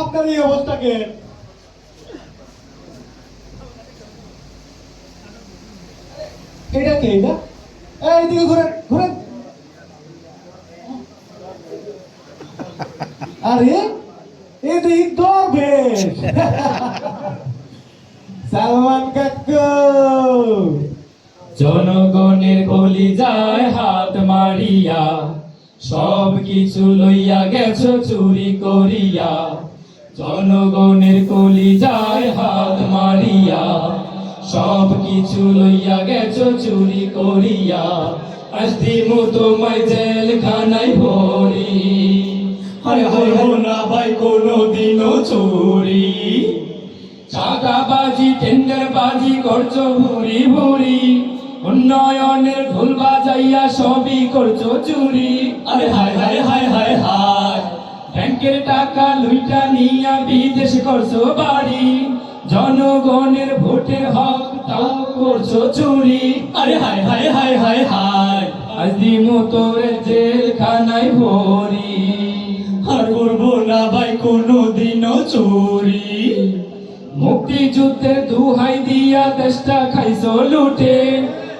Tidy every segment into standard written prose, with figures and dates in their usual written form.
আপনার এই অবস্থাকে এটা কে এটা এইদিকে ঘুরেন ঘুরেন আরে এটা দরবেশ সালমান কাকু জনগণের কলিজায় হাত মারিয়া সব কিছু লইয়া গেছো চুরি করিয়া জনগণের কলিজায় হাত মারিয়া সব কিছু লইয়া গেছো চুরি করিয়া আজ দিমু তোমায় জেলখানায় ভরি আরে হইব না ভাই কোনোদিনও চুরি চাঁদাবাজি টেন্ডারবাজি করছো ভুরি ভুরি উন্নয়নের ঢোল বাজাইয়া সবই করছো চুরি আরে হায় হায় হায় হায় হায় ব্যাংকের টাকা লুইটা নিয়া বিদেশ করছো বাড়ি জনগণের ভোটের হক তাও করছো চুরি আরে হায় হায় হায় হায় হায় আজ দিমু তোরে জেলখানায় ভরি আর করবো না ভাই কোনোদিনও চুরি মুক্তিযুদ্ধের দুহাই দিয়া দেশটা খাইছো লুটে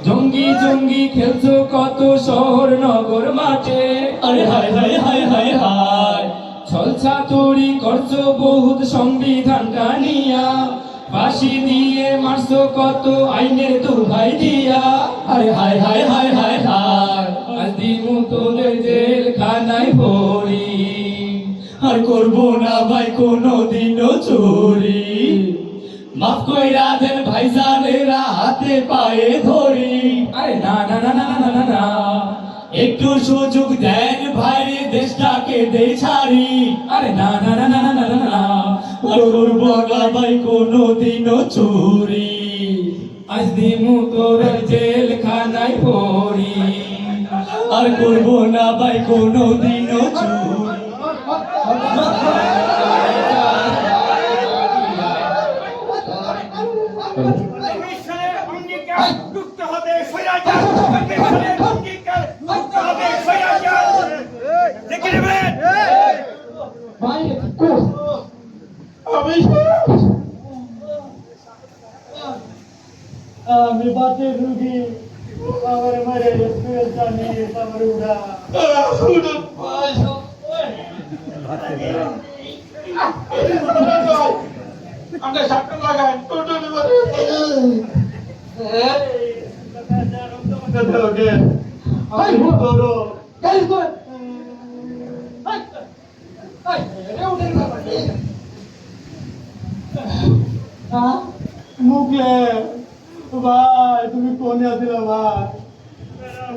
জঙ্গি জঙ্গি খেলছো কত শহর নগর মাঠে আরে হায় হায় হায় হায় হায় ছলছাতুরি করছো বহুত সংবিধানটা নিয়া ফাঁসি দিয়ে মারছো কত আইনের দুহাই দিয়া আরে হায় হায় হায় হায় হায় আজ দিমু তোদের জেলখানায় ভরি আর করবো না ভাই কোনোদিনও চুরি মাফ কইরা দেন ভাইজানেরা হাতে পায়ে ধরি আরে না না না না না না না একটু সুযোগ দেন ভাইরে দেশটাকে দে ছাড়ি আরে না না না না না না না আর করবো না ভাই কোনোদিনও চুরি আজ দিমু তোর জেলখানায় ভরি আর করবো না ভাই কোনোদিনও চুরি আমি বাতের রুগী আমার মারে জানি আমার উড়া আমরা সাপটা লাগাই টোটো নিবারে ভাই ধরো গাইস গো ভাই ভাই রে উঠে না হ্যাঁ মুখলে ভাই তুমি কোনে আছিলা ভাই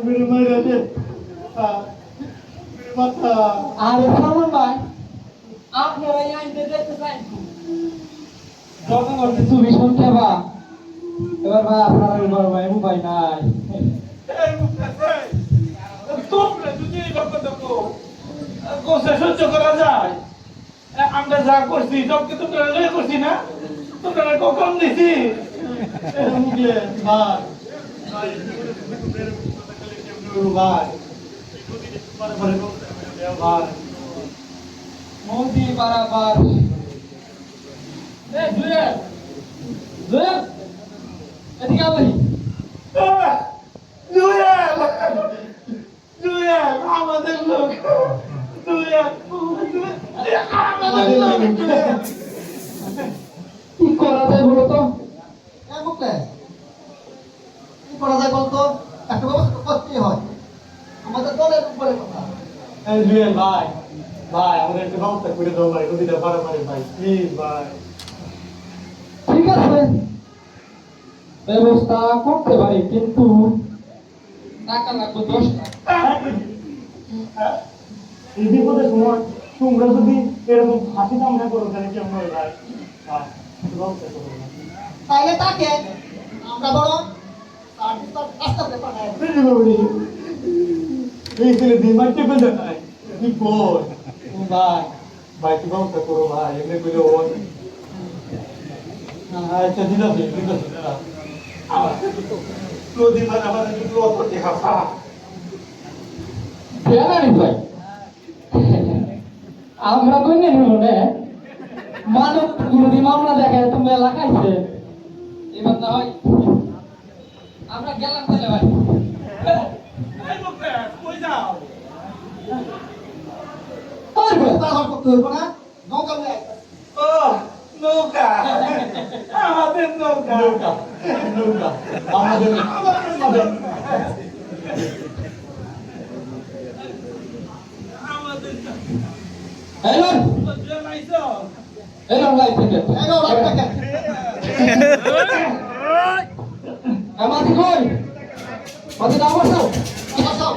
মেরে মারে দে মেরে মাথা আরে সালমান ভাই আপনারা আইতে দেখতে চাই যখন করতে তুমি শুনতে বা এবার ভাই আপনারা বড় ভাই ভাই নাই এই মুখতে তোমরা দুজি লোক দেখো কোসে সহ্য করা যায় আমরা যা করছি সবকে তোমরা লয়ে করছি না তোমরা কখন দিছি মুখলে ভাই ভাই ভাই ভাই মোদি বরাবর এ জুয়েল জুয়েল এদিকে আয় জুয়েল জুয়েল আমাদের লোক জুয়েল আমাদের লোক কি করা যায় বলো তো মুখলে কি করা যায় বলতো একটা ব্যবস্থা করতে হয় আমাদের দলের উপরে কথা এই জুয়েল ভাই ভাই আমাদের একটু ব্যবস্থা করে দাও ভাই নদীটা পারাপারে ভাই প্লিজ ভাই ঠিক আছে ব্যবস্থা করতে পারি কিন্তু টাকা লাগবে 10 টাকা এই বিপদের সময় তোমরা যদি এরকম হাসি তামনা করো তাহলে কেমন হয় ভাই তাহলে তাকে আমরা বড় রাস্তাতে পাঠাই এই ছেলে দিমাগ টেপে যায় কি কর ভাই ভাই কি ব্যবস্থা করো ভাই এমনি করে ও আচ্ছা দিলাম নদী মানে আমাদের একটু অপরটি হাসা ভাই আমরা বই নেই মনে মানব বিরোধী মামলা দেখে তুমি এলাকাইছে এবার না হয় আমরা গেলাম তাহলে ভাই কই যাও ও নৌকা আমাদের নৌকা আমাদের এলন লাইছো এলন লাইট থেকে আমাদি কই মাদি নাও বসাও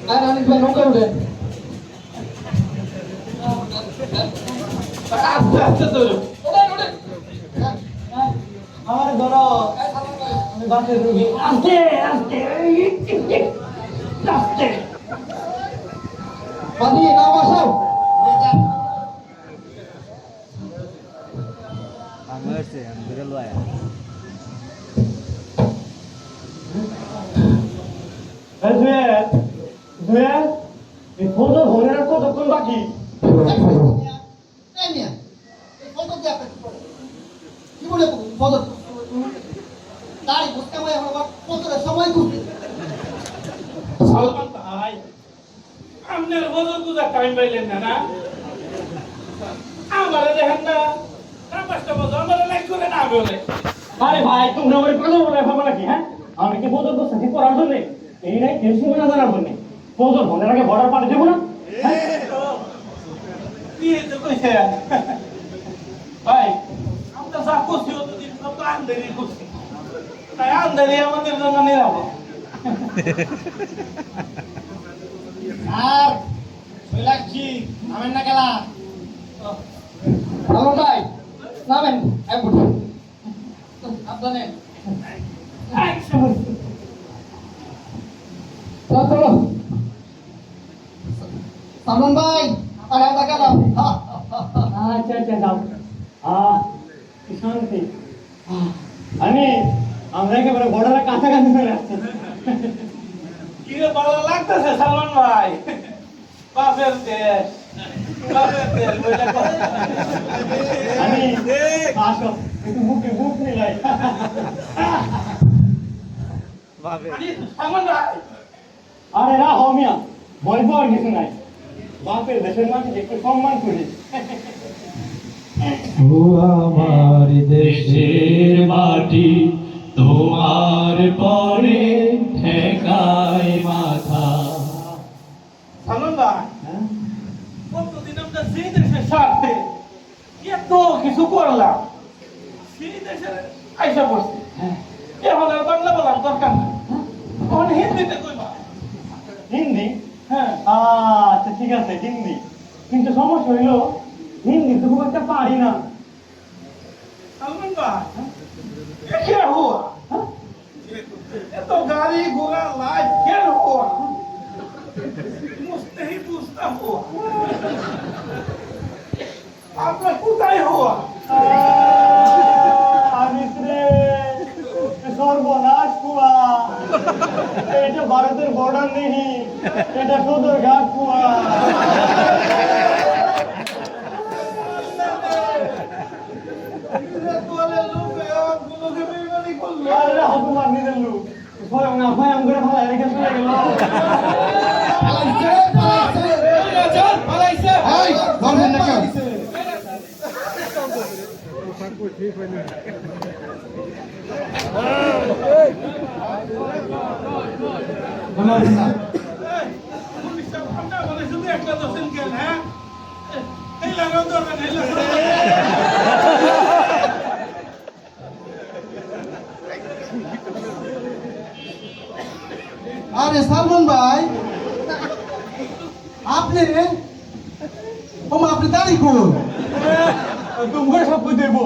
আর আনিস ভাই নৌকা উঠে আস্তে আস্তে ধরো আমার ধরো আমি বাসে রুগী আস্তে আস্তে আস্তে মাদি নাও বসাও কতক্ষণ বাকি সালমান ভাই আপনার হজর পূজা টাইম পাইলেন না না আমারে দেখেন না পাঁচটা বছর আমারে লাইক করে না বলে আরে ভাই তোমরা ওই পাগল বলে ভাবো নাকি হ্যাঁ আমি কি ফজর তো সাথে পড়ার জন্য এই নাই টেনশন না জানার জন্য ফজর মনের আগে বর্ডার পাঠিয়ে দেবো না কি তো কইছে ভাই আমরা যা করছি ও তো দিন সব তো আমদানি করছি তাই আমদানি আমাদের জন্য নিরাপদ আর রিল্যাক্সি আমেন না গেলা সালমান ভাই নামেন এক ফুট আপনানে চলো সালমান ভাই আর আমরা গেলাম আচ্ছা আচ্ছা যাও কি শান্তি আমি আমরা একেবারে বর্ডারের কাছাকাছি চলে আসছি কি রে ভালো লাগতেছে সালমান ভাই বাপের দেশ বলে কথা। আমি আসো একটু বুকে বুক মিলাই আরে সালমান ভাই আরে না হমিয়া ভয় পাওয়ার কিছু নাই বাপের দেশের মানুষকে একটু সম্মান করি ও আমার দেশের মাটি তোমার পরে ঠেকায় মাথা। সালমান ভাই কতদিন আমরা সেই দেশের স্বার্থে এত কিছু করলাম সেই দেশের আইসা পড়ছি এখন আর বাংলা বলার দরকার নাই এখন হিন্দিতে কইবা হিন্দি হ্যাঁ আচ্ছা ঠিক আছে হিন্দি কিন্তু সমস্যা হইলো হিন্দি তো খুব একটা পারি না सलमान भाई ये क्या हुआ हाँ? ये तो गाड़ी घोड़ा लाइफ क्या हुआ मुझसे ही पूछता हुआ आपका कुताई हुआ আমিত্রে সর্বনাশ কুয়া এটা ভারতের বর্ডার নেই এটা সদর ঘাট কুয়া वाले लोग आप लोगों के भी वाली को আরে হকুমার নিজের লোক স্বয়ং না ভাই আম করে ভালো রেখে চলে গেল पुलिस सब हमने वाले शुरू एक लाख दस दिन के हैं नहीं लगा तो नहीं लगा আরে সালমান ভাই আপনি আপনি দাঁড়ি কোন তুমি করে সব কই দেবো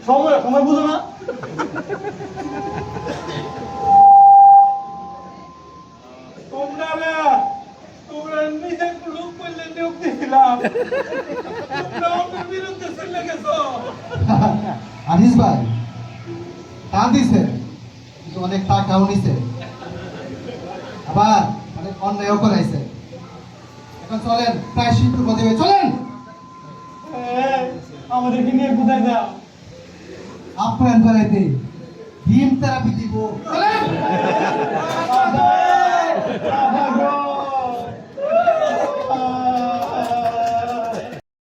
সময় সময় বুঝো না তোমরা নিজের লোক বললে নিয়োগ দিয়েছিলাম তোমরা আমার বিরুদ্ধে চলে গেছো আনিস ভাই তা দিছে কিন্তু অনেক টাকাও নিছে আবার অনেক অন্যায়ও করাইছে এখন চলেন প্রায় শীত দেবে চলেন আমাদেরকে নিয়ে কোথায় যাও? আপ্যায়ন করাইতে ডিম থেরাপি দিব